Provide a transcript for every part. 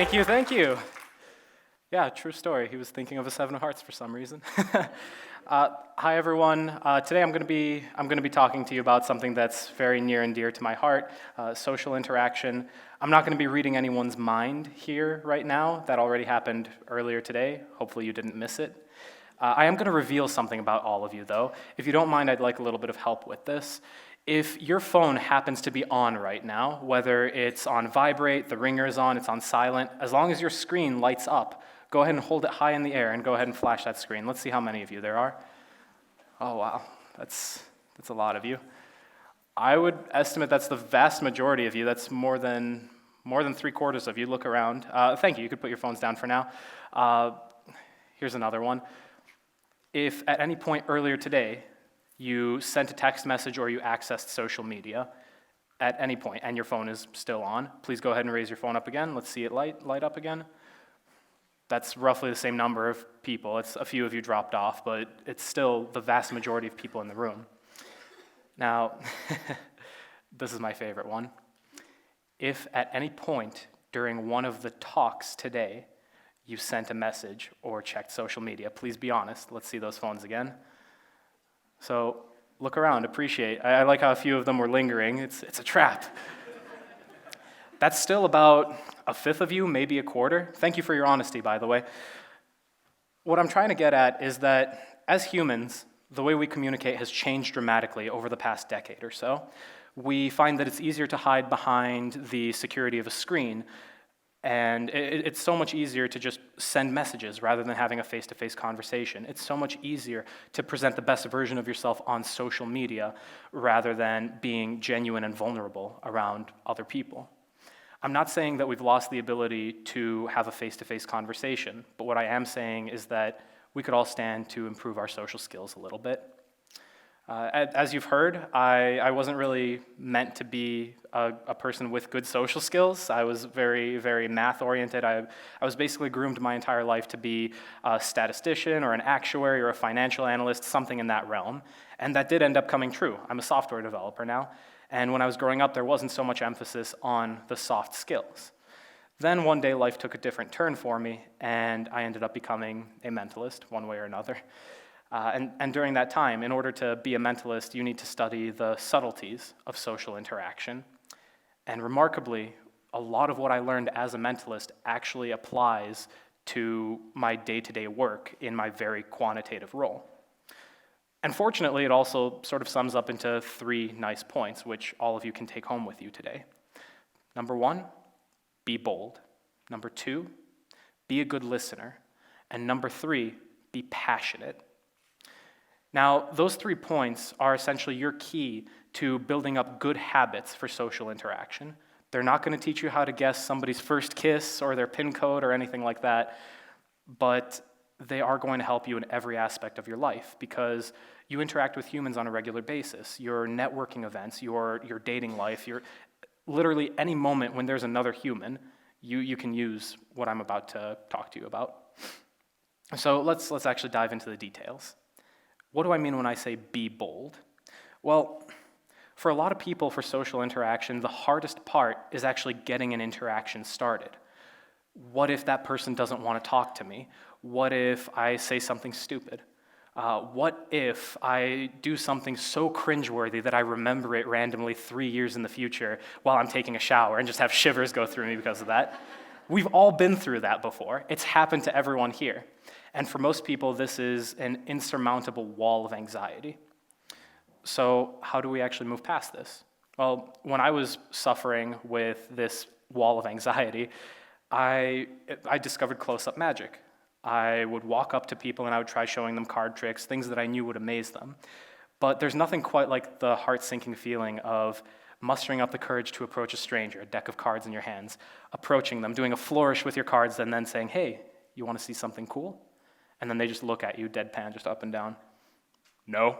Thank you. Yeah, true story. He was thinking of a seven of hearts for some reason. Hi everyone. Today I'm going to be talking to you about something that's very near and dear to my heart: social interaction. I'm not going to be reading anyone's mind here right now. That already happened earlier today. Hopefully you didn't miss it. I am going to reveal something about all of you, though. If you don't mind, I'd like a little bit of help with this. If your phone happens to be on right now, whether it's on vibrate, the ringer is on, it's on silent, as long as your screen lights up, go ahead and hold it high in the air and go ahead and flash that screen. Let's see how many of you there are. Oh, wow, that's a lot of you. I would estimate that's the vast majority of you. That's more than 3/4 of you. Look around. Thank you. You could put your phones down for now. Here's another one. If at any point earlier today you sent a text message or you accessed social media at any point and your phone is still on, please go ahead and raise your phone up again. Let's see it light up again. That's roughly the same number of people. It's a few of you dropped off, but it's still the vast majority of people in the room. Now, this is my favorite one. If at any point during one of the talks today you sent a message or checked social media, please be honest. Let's see those phones again. So look around, appreciate. I like how a few of them were lingering. It's a trap. That's still about a fifth of you, maybe a quarter. Thank you for your honesty, by the way. What I'm trying to get at is that as humans, the way we communicate has changed dramatically over the past decade or so. We find that it's easier to hide behind the security of a screen, and it's so much easier to just send messages rather than having a face-to-face conversation. It's so much easier to present the best version of yourself on social media rather than being genuine and vulnerable around other people. I'm not saying that we've lost the ability to have a face-to-face conversation, but what I am saying is that we could all stand to improve our social skills a little bit. As you've heard, I wasn't really meant to be a person with good social skills. I was very, very math-oriented. I was basically groomed my entire life to be a statistician or an actuary or a financial analyst, something in that realm. And that did end up coming true. I'm a software developer now. And when I was growing up, there wasn't so much emphasis on the soft skills. Then one day, life took a different turn for me, and I ended up becoming a mentalist, one way or another. And during that time, in order to be a mentalist, you need to study the subtleties of social interaction. And remarkably, a lot of what I learned as a mentalist actually applies to my day-to-day work in my very quantitative role. And fortunately, it also sort of sums up into 3 nice points, which all of you can take home with you today. Number 1, be bold. Number 2, be a good listener. And number 3, be passionate. Now, those 3 points are essentially your key to building up good habits for social interaction. They're not going to teach you how to guess somebody's first kiss or their PIN code or anything like that, but they are going to help you in every aspect of your life because you interact with humans on a regular basis. Your networking events, your dating life, your literally any moment when there's another human, you can use what I'm about to talk to you about. So let's actually dive into the details. What do I mean when I say be bold? Well, for a lot of people, for social interaction, the hardest part is actually getting an interaction started. What if that person doesn't want to talk to me? What if I say something stupid? What if I do something so cringeworthy that I remember it randomly 3 years in the future while I'm taking a shower and just have shivers go through me because of that? We've all been through that before. It's happened to everyone here. And for most people, this is an insurmountable wall of anxiety. So how do we actually move past this? Well, when I was suffering with this wall of anxiety, I discovered close-up magic. I would walk up to people and I would try showing them card tricks, things that I knew would amaze them. But there's nothing quite like the heart-sinking feeling of mustering up the courage to approach a stranger, a deck of cards in your hands, approaching them, doing a flourish with your cards, and then saying, hey, you want to see something cool? And then they just look at you, deadpan, just up and down. No.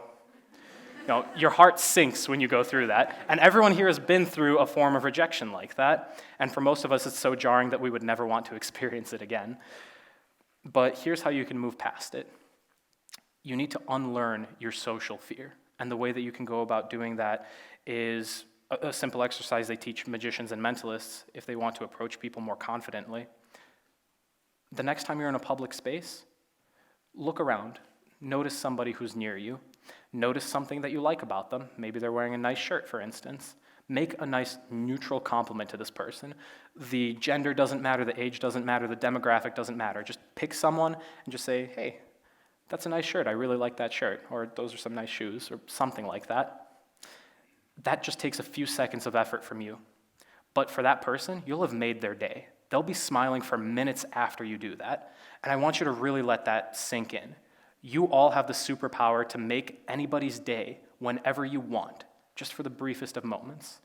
No, your heart sinks when you go through that. And everyone here has been through a form of rejection like that. And for most of us, it's so jarring that we would never want to experience it again. But here's how you can move past it. You need to unlearn your social fear. And the way that you can go about doing that is a simple exercise they teach magicians and mentalists if they want to approach people more confidently. The next time you're in a public space, look around. Notice somebody who's near you. Notice something that you like about them. Maybe they're wearing a nice shirt, for instance. Make a nice neutral compliment to this person. The gender doesn't matter, the age doesn't matter, the demographic doesn't matter. Just pick someone and just say, hey, that's a nice shirt, I really like that shirt, or those are some nice shoes, or something like that. That just takes a few seconds of effort from you. But for that person, you'll have made their day. They'll be smiling for minutes after you do that. And I want you to really let that sink in. You all have the superpower to make anybody's day whenever you want, just for the briefest of moments.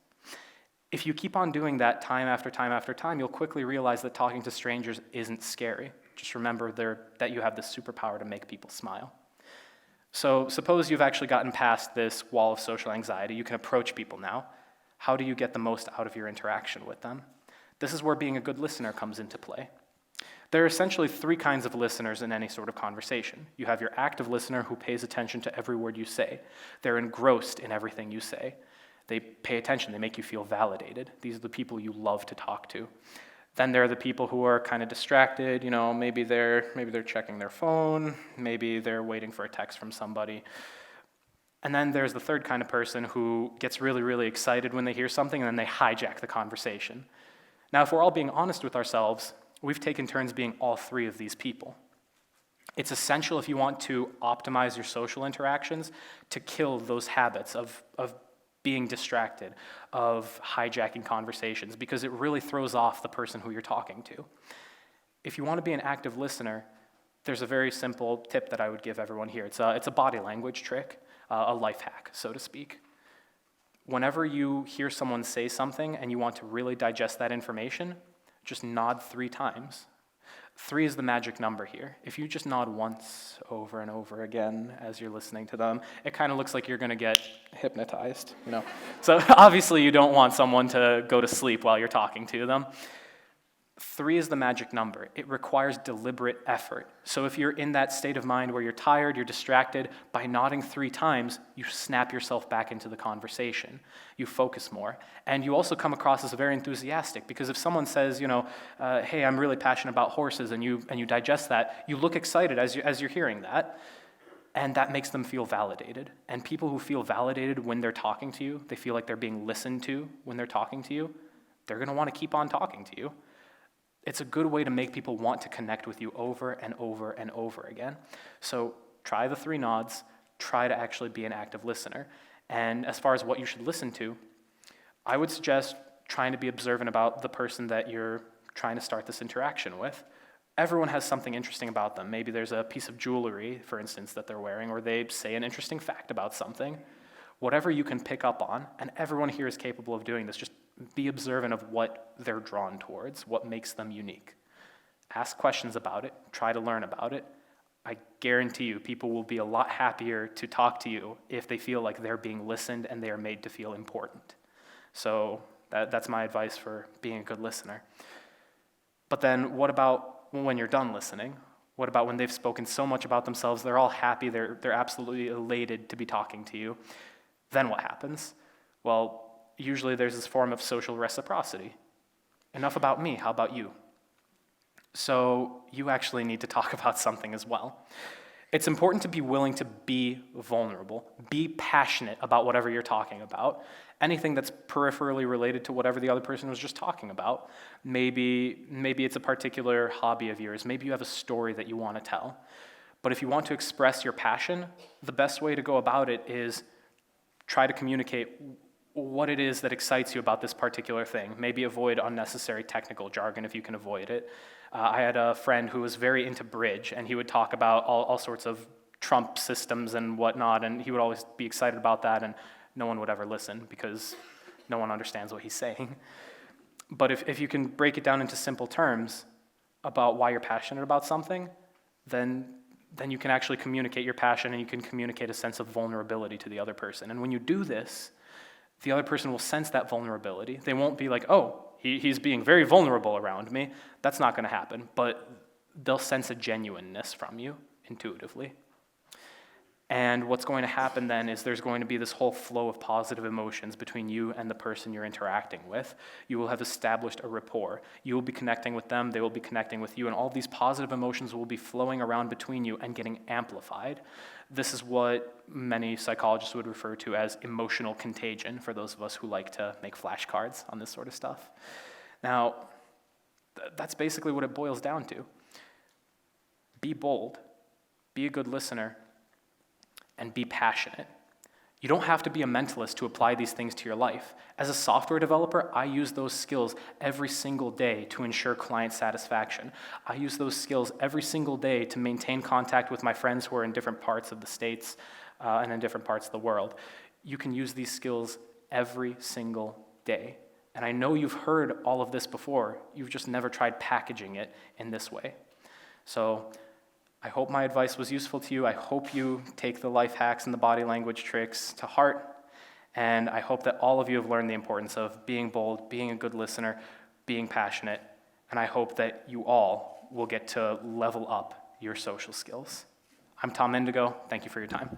If you keep on doing that time after time after time, you'll quickly realize that talking to strangers isn't scary. Just remember that you have the superpower to make people smile. So suppose you've actually gotten past this wall of social anxiety. You can approach people now. How do you get the most out of your interaction with them? This is where being a good listener comes into play. There are essentially three kinds of listeners in any sort of conversation. You have your active listener who pays attention to every word you say. They're engrossed in everything you say. They pay attention, they make you feel validated. These are the people you love to talk to. Then there are the people who are kind of distracted, maybe they're checking their phone, maybe they're waiting for a text from somebody. And then there's the third kind of person who gets really, really excited when they hear something and then they hijack the conversation. Now, if we're all being honest with ourselves, we've taken turns being all three of these people. It's essential if you want to optimize your social interactions to kill those habits of being distracted, of hijacking conversations, because it really throws off the person who you're talking to. If you want to be an active listener, there's a very simple tip that I would give everyone here. It's a body language trick, a life hack, so to speak. Whenever you hear someone say something and you want to really digest that information, just nod 3 times. 3 is the magic number here. If you just nod once over and over again as you're listening to them, it kind of looks like you're going to get hypnotized, So obviously you don't want someone to go to sleep while you're talking to them. 3 is the magic number. It requires deliberate effort. So if you're in that state of mind where you're tired, you're distracted, by nodding 3 times, you snap yourself back into the conversation. You focus more. And you also come across as very enthusiastic, because if someone says, hey, I'm really passionate about horses, and you digest that, you look excited as you're hearing that, and that makes them feel validated. And people who feel validated when they're talking to you, they feel like they're being listened to when they're talking to you, they're going to want to keep on talking to you. It's a good way to make people want to connect with you over and over and over again. So try the 3 nods, try to actually be an active listener. And as far as what you should listen to, I would suggest trying to be observant about the person that you're trying to start this interaction with. Everyone has something interesting about them. Maybe there's a piece of jewelry, for instance, that they're wearing, or they say an interesting fact about something. Whatever you can pick up on, and everyone here is capable of doing this, just be observant of what they're drawn towards, what makes them unique. Ask questions about it, try to learn about it. I guarantee you, people will be a lot happier to talk to you if they feel like they're being listened and they are made to feel important. So that's my advice for being a good listener. But then what about when you're done listening? What about when they've spoken so much about themselves, they're all happy, they're absolutely elated to be talking to you? Then what happens? Well, usually there's this form of social reciprocity. Enough about me, how about you? So you actually need to talk about something as well. It's important to be willing to be vulnerable, be passionate about whatever you're talking about, anything that's peripherally related to whatever the other person was just talking about. Maybe it's a particular hobby of yours, maybe you have a story that you want to tell. But if you want to express your passion, the best way to go about it is try to communicate what it is that excites you about this particular thing. Maybe avoid unnecessary technical jargon if you can avoid it. I had a friend who was very into bridge, and he would talk about all sorts of Trump systems and whatnot, and he would always be excited about that, and no one would ever listen because no one understands what he's saying. But if you can break it down into simple terms about why you're passionate about something, then you can actually communicate your passion, and you can communicate a sense of vulnerability to the other person. And when you do this, the other person will sense that vulnerability. They won't be like, oh, he's being very vulnerable around me. That's not going to happen. But they'll sense a genuineness from you intuitively. And what's going to happen then is there's going to be this whole flow of positive emotions between you and the person you're interacting with. You will have established a rapport. You will be connecting with them, they will be connecting with you, and all these positive emotions will be flowing around between you and getting amplified. This is what many psychologists would refer to as emotional contagion, for those of us who like to make flashcards on this sort of stuff. Now, that's basically what it boils down to. Be bold, be a good listener, and be passionate. You don't have to be a mentalist to apply these things to your life. As a software developer, I use those skills every single day to ensure client satisfaction. I use those skills every single day to maintain contact with my friends who are in different parts of the States and in different parts of the world. You can use these skills every single day. And I know you've heard all of this before. You've just never tried packaging it in this way. So I hope my advice was useful to you. I hope you take the life hacks and the body language tricks to heart. And I hope that all of you have learned the importance of being bold, being a good listener, being passionate. And I hope that you all will get to level up your social skills. I'm Tom Indigo. Thank you for your time.